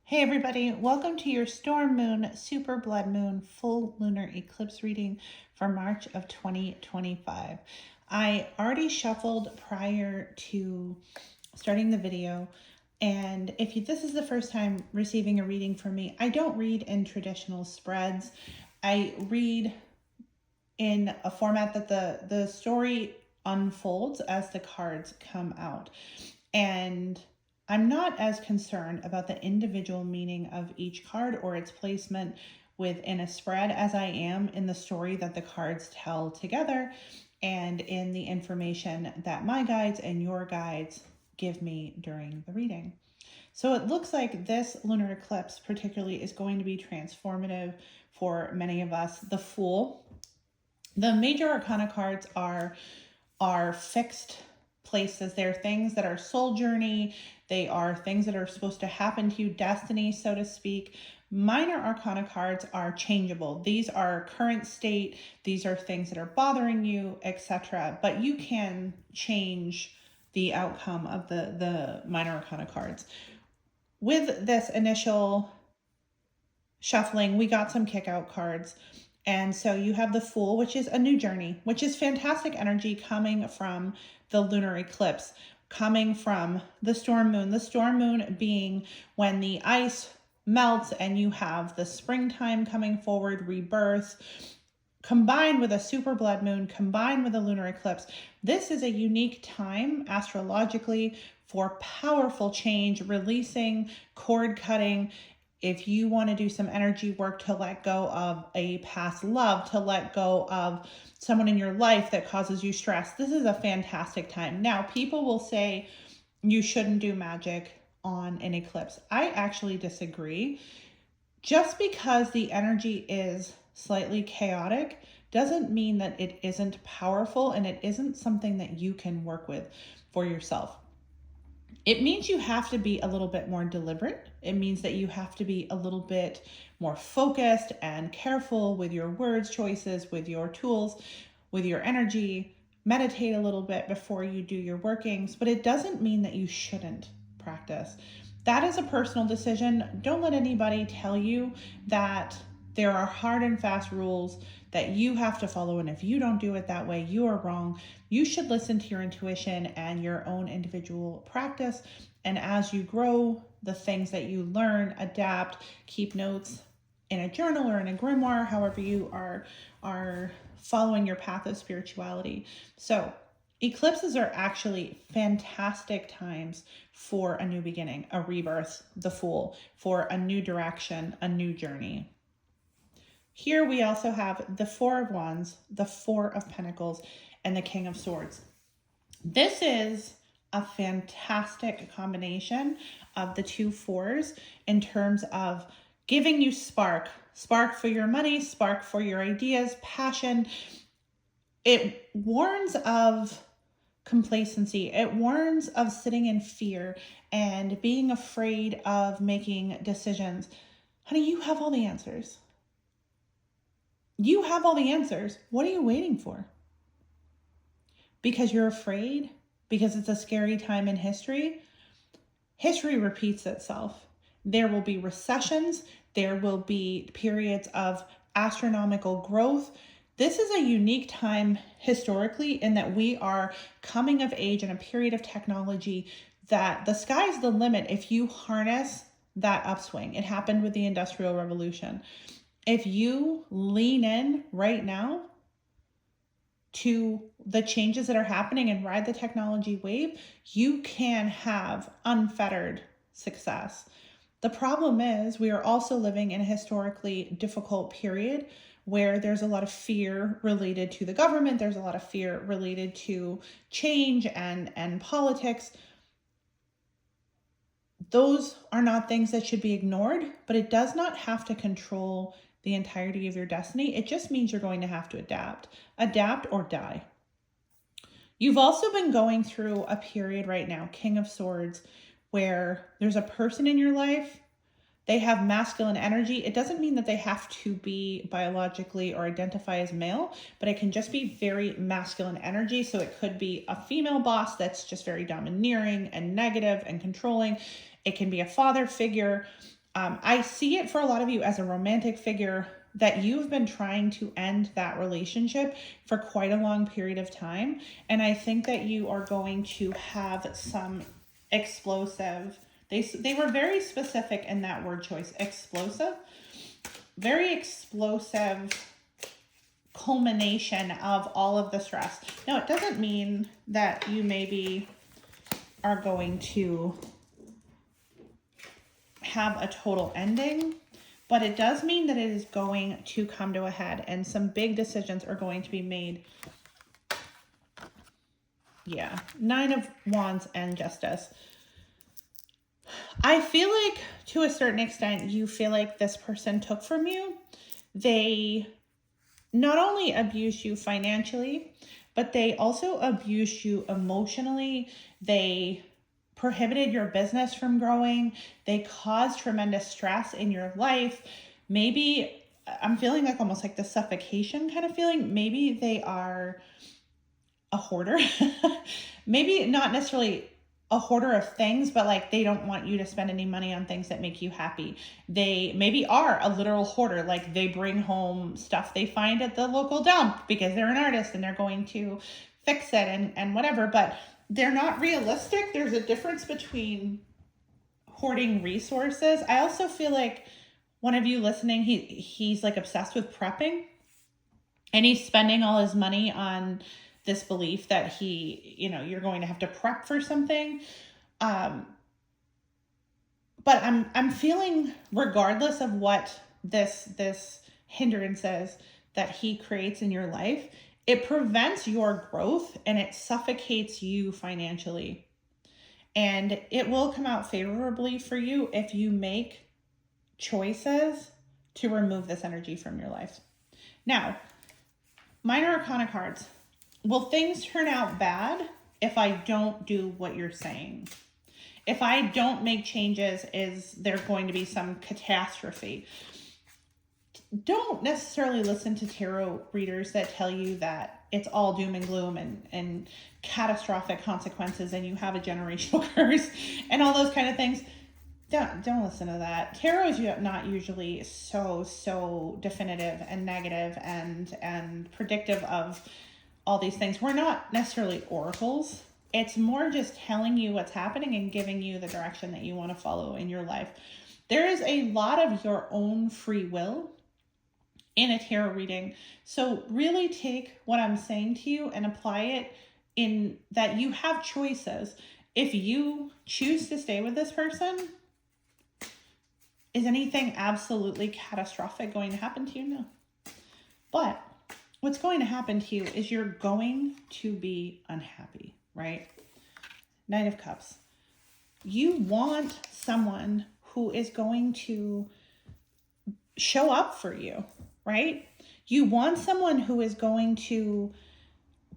Hey everybody, welcome to your storm moon, super blood moon, full lunar eclipse reading for March of 2025. I already shuffled prior to starting the video, and if this is the first time receiving a reading from me, I don't read in traditional spreads. I read in a format that the story unfolds as the cards come out. And I'm not as concerned about the individual meaning of each card or its placement within a spread as I am in the story that the cards tell together and in the information that my guides and your guides give me during the reading. So it looks like this lunar eclipse particularly is going to be transformative for many of us. The Fool. The major arcana cards are fixed places. They're things that are soul journey. They are things that are supposed to happen to you, destiny, so to speak. Minor arcana cards are changeable. These are current state. These are things that are bothering you, etc. But you can change the outcome of the minor arcana cards. With this initial shuffling, we got some kick out cards. And so you have the Fool, which is a new journey, which is fantastic energy coming from the lunar eclipse, coming from the storm moon being when the ice melts and you have the springtime coming forward, rebirth, combined with a super blood moon, combined with a lunar eclipse. This is a unique time astrologically for powerful change, releasing, cord cutting. If you want to do some energy work to let go of a past love, to let go of someone in your life that causes you stress, this is a fantastic time. Now, people will say you shouldn't do magic on an eclipse. I actually disagree. Just because the energy is slightly chaotic doesn't mean that it isn't powerful and it isn't something that you can work with for yourself. It means you have to be a little bit more deliberate. It means that you have to be a little bit more focused and careful with your words choices, with your tools, with your energy. Meditate a little bit before you do your workings, but it doesn't mean that you shouldn't practice. That is a personal decision. Don't let anybody tell you that there are hard and fast rules that you have to follow, and if you don't do it that way, you are wrong. You should listen to your intuition and your own individual practice, and as you grow, the things that you learn, adapt, keep notes in a journal or in a grimoire, however you are following your path of spirituality. So eclipses are actually fantastic times for a new beginning, a rebirth, the Fool, for a new direction, a new journey. Here we also have the Four of Wands, the Four of Pentacles, and the King of Swords. This is a fantastic combination of the two fours in terms of giving you spark for your money, spark for your ideas, passion. It warns of complacency. It warns of sitting in fear and being afraid of making decisions. Honey, you have all the answers. You have all the answers. What are you waiting for? Because you're afraid? Because it's a scary time in history? History repeats itself. There will be recessions. There will be periods of astronomical growth. This is a unique time historically in that we are coming of age in a period of technology that the sky's the limit if you harness that upswing. It happened with the Industrial Revolution. If you lean in right now to the changes that are happening and ride the technology wave, you can have unfettered success. The problem is we are also living in a historically difficult period where there's a lot of fear related to the government. There's a lot of fear related to change and politics. Those are not things that should be ignored, but it does not have to control the entirety of your destiny. It just means you're going to have to adapt or die. You've also been going through a period right now, King of Swords, where there's a person in your life. They have masculine energy. It doesn't mean that they have to be biologically or identify as male, but it can just be very masculine energy. So it could be a female boss that's just very domineering and negative and controlling. It can be a father figure. I see it for a lot of you as a romantic figure that you've been trying to end that relationship for quite a long period of time. And I think that you are going to have some explosive, they were very specific in that word choice, explosive, very explosive culmination of all of the stress. Now, it doesn't mean that you maybe are going to have a total ending, but it does mean that it is going to come to a head and some big decisions are going to be made. Yeah, 9 of Wands and Justice. I feel like to a certain extent, you feel like this person took from you. They not only abused you financially, but they also abused you emotionally. They prohibited your business from growing. They caused tremendous stress in your life. Maybe I'm feeling like almost like the suffocation kind of feeling. Maybe they are a hoarder. Maybe not necessarily a hoarder of things, but like they don't want you to spend any money on things that make you happy. They maybe are a literal hoarder. Like they bring home stuff they find at the local dump because they're an artist and they're going to fix it and whatever, but they're not realistic. There's a difference between hoarding resources. I also feel like one of you listening, he's like obsessed with prepping and he's spending all his money on this belief that you're going to have to prep for something. But I'm feeling regardless of what this hindrance is that he creates in your life, it prevents your growth and it suffocates you financially. And it will come out favorably for you if you make choices to remove this energy from your life. Now, minor arcana cards. Will things turn out bad if I don't do what you're saying? If I don't make changes, is there going to be some catastrophe? Don't necessarily listen to tarot readers that tell you that it's all doom and gloom and catastrophic consequences and you have a generational curse and all those kind of things. Don't listen to that. Tarot is not usually so definitive and negative and predictive of all these things. We're not necessarily oracles. It's more just telling you what's happening and giving you the direction that you want to follow in your life. There is a lot of your own free will in a tarot reading. So really take what I'm saying to you and apply it in that you have choices. If you choose to stay with this person, is anything absolutely catastrophic going to happen to you? No. But what's going to happen to you is you're going to be unhappy, right? 9 of Cups. You want someone who is going to show up for you, right? You want someone who is going to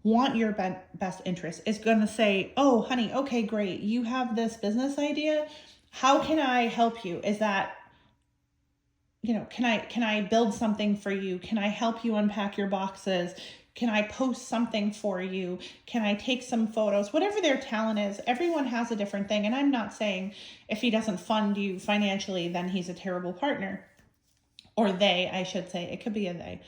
want your best interest, is going to say, oh, honey, okay, great. You have this business idea. How can I help you? Is that, can I build something for you? Can I help you unpack your boxes? Can I post something for you? Can I take some photos? Whatever their talent is, everyone has a different thing. And I'm not saying if he doesn't fund you financially, then he's a terrible partner. Or they, I should say. It could be a they.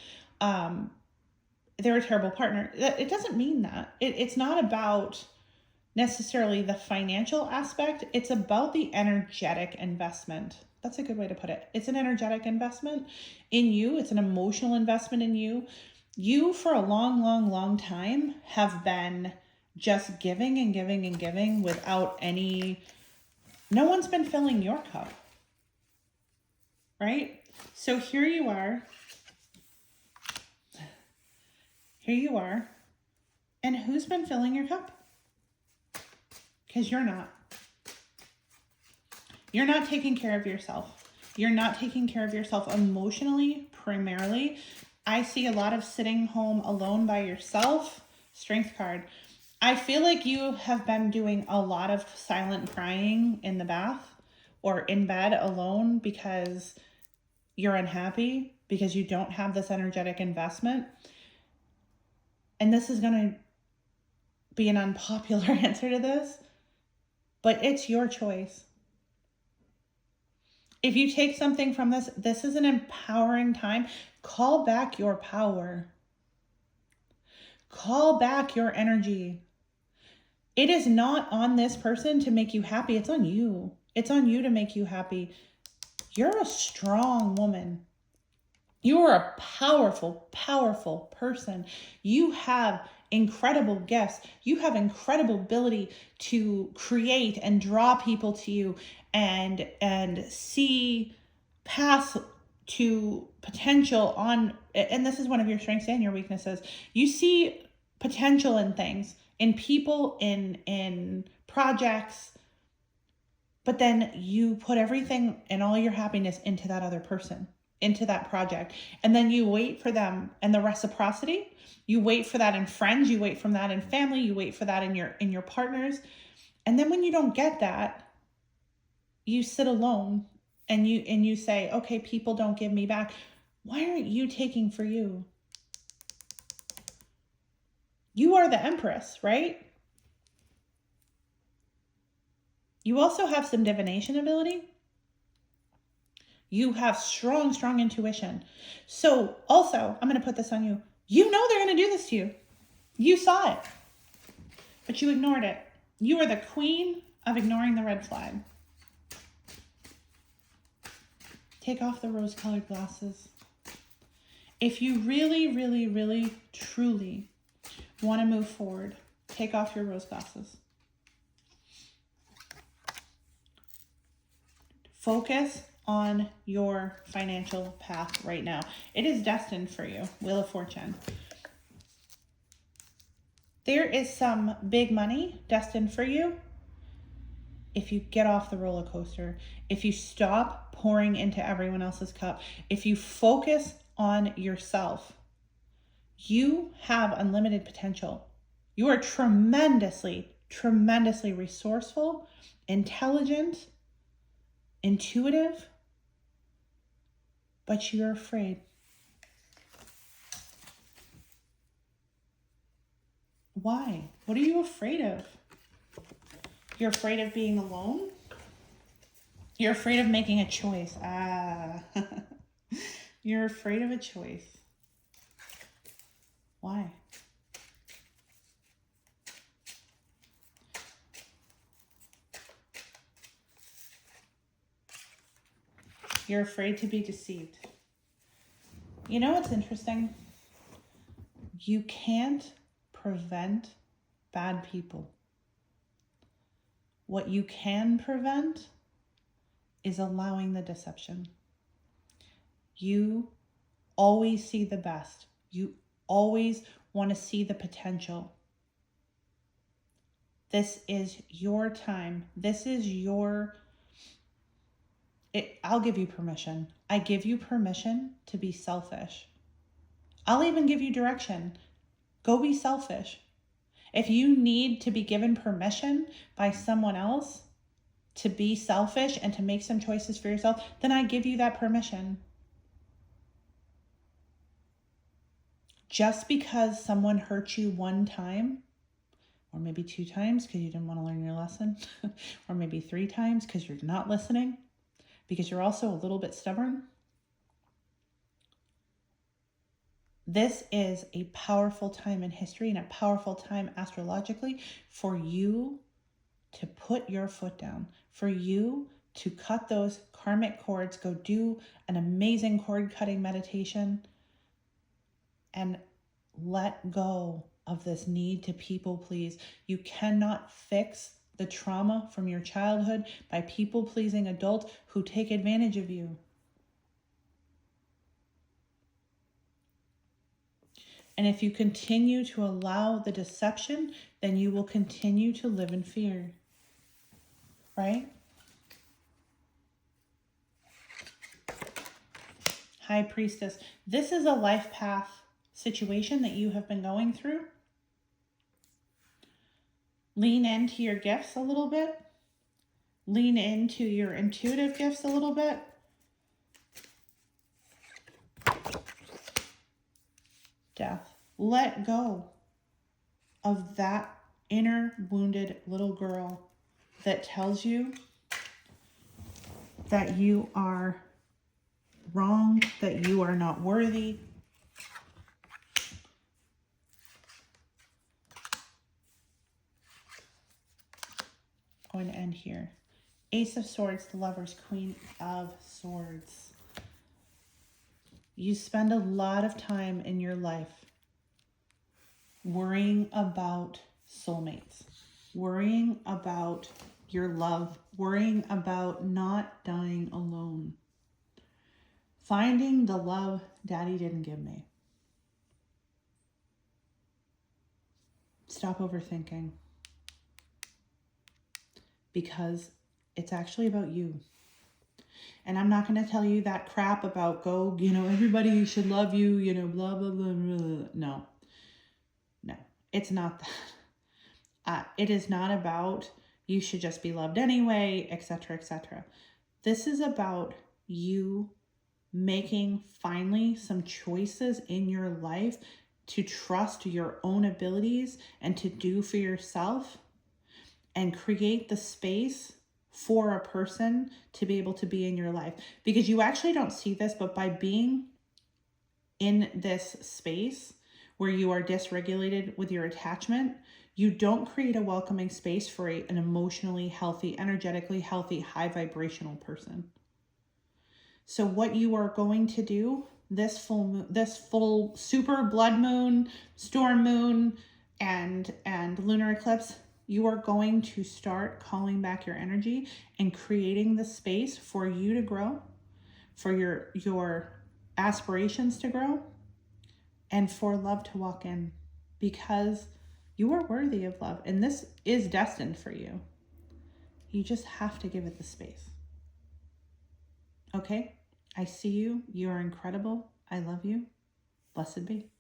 They're a terrible partner. It doesn't mean that. It's not about necessarily the financial aspect. It's about the energetic investment. That's a good way to put it. It's an energetic investment in you. It's an emotional investment in you. You, for a long time, have been just giving and giving and giving without any... No one's been filling your cup. Right? So here you are. Here you are. And who's been filling your cup? Because you're not. You're not taking care of yourself. You're not taking care of yourself emotionally, primarily. I see a lot of sitting home alone by yourself. Strength card. I feel like you have been doing a lot of silent crying in the bath or in bed alone because you're unhappy, because you don't have this energetic investment. And this is going to be an unpopular answer to this, but it's your choice. If you take something from this, this is an empowering time. Call back your power. Call back your energy. It is not on this person to make you happy. It's on you. It's on you to make you happy. You're a strong woman. You are a powerful, powerful person. You have incredible gifts. You have incredible ability to create and draw people to you and see paths to potential on, and this is one of your strengths and your weaknesses. You see potential in things, in people, in projects, but then you put everything and all your happiness into that other person, into that project. And then you wait for them and the reciprocity. You wait for that in friends, you wait for that in family, you wait for that in your partners. And then when you don't get that, you sit alone and you say, okay, people don't give me back. Why aren't you taking for you? You are the Empress, right? You also have some divination ability. You have strong, strong intuition. So also, I'm going to put this on you. You know they're going to do this to you. You saw it, but you ignored it. You are the queen of ignoring the red flag. Take off the rose-colored glasses. If you really, really, really, truly want to move forward, take off your rose glasses. Focus on your financial path right now. It is destined for you. Wheel of Fortune. There is some big money destined for you if you get off the roller coaster, if you stop pouring into everyone else's cup, if you focus on yourself. You have unlimited potential. You are tremendously, tremendously resourceful, intelligent, intuitive, but you're afraid. Why? What are you afraid of? You're afraid of being alone? You're afraid of making a choice. You're afraid of a choice. Why? You're afraid to be deceived. You know what's interesting? You can't prevent bad people. What you can prevent is allowing the deception. You always see the best. You always want to see the potential. This is your time. This is I'll give you permission. I give you permission to be selfish. I'll even give you direction. Go be selfish. If you need to be given permission by someone else to be selfish and to make some choices for yourself, then I give you that permission. Just because someone hurt you one time, or maybe 2 times because you didn't want to learn your lesson, or maybe 3 times because you're not listening, because you're also a little bit stubborn. This is a powerful time in history and a powerful time astrologically for you to put your foot down, for you to cut those karmic cords, go do an amazing cord cutting meditation and let go of this need to people please. You cannot fix the trauma from your childhood by people pleasing adults who take advantage of you. And if you continue to allow the deception, then you will continue to live in fear. Right? High Priestess. This is a life path situation that you have been going through. Lean into your gifts a little bit. Lean into your intuitive gifts a little bit. Death. Let go of that inner wounded little girl that tells you that you are wrong, that you are not worthy. Going to end here. Ace of Swords, the Lovers, Queen of Swords. You spend a lot of time in your life worrying about soulmates, worrying about your love, worrying about not dying alone, finding the love Daddy didn't give me. Stop overthinking, because it's actually about you. And I'm not going to tell you that crap about go, everybody should love you, blah, blah, blah, blah. No, it's not that. It is not about you should just be loved anyway, etc., etc. This is about you making finally some choices in your life to trust your own abilities and to do for yourself and create the space for a person to be able to be in your life. Because you actually don't see this, but by being in this space where you are dysregulated with your attachment, you don't create a welcoming space for an emotionally healthy, energetically healthy, high vibrational person. So what you are going to do this full super blood moon, storm moon, and lunar eclipse, you are going to start calling back your energy and creating the space for you to grow, for your aspirations to grow, and for love to walk in, because you are worthy of love, and this is destined for you. You just have to give it the space. Okay? I see you. You are incredible. I love you. Blessed be.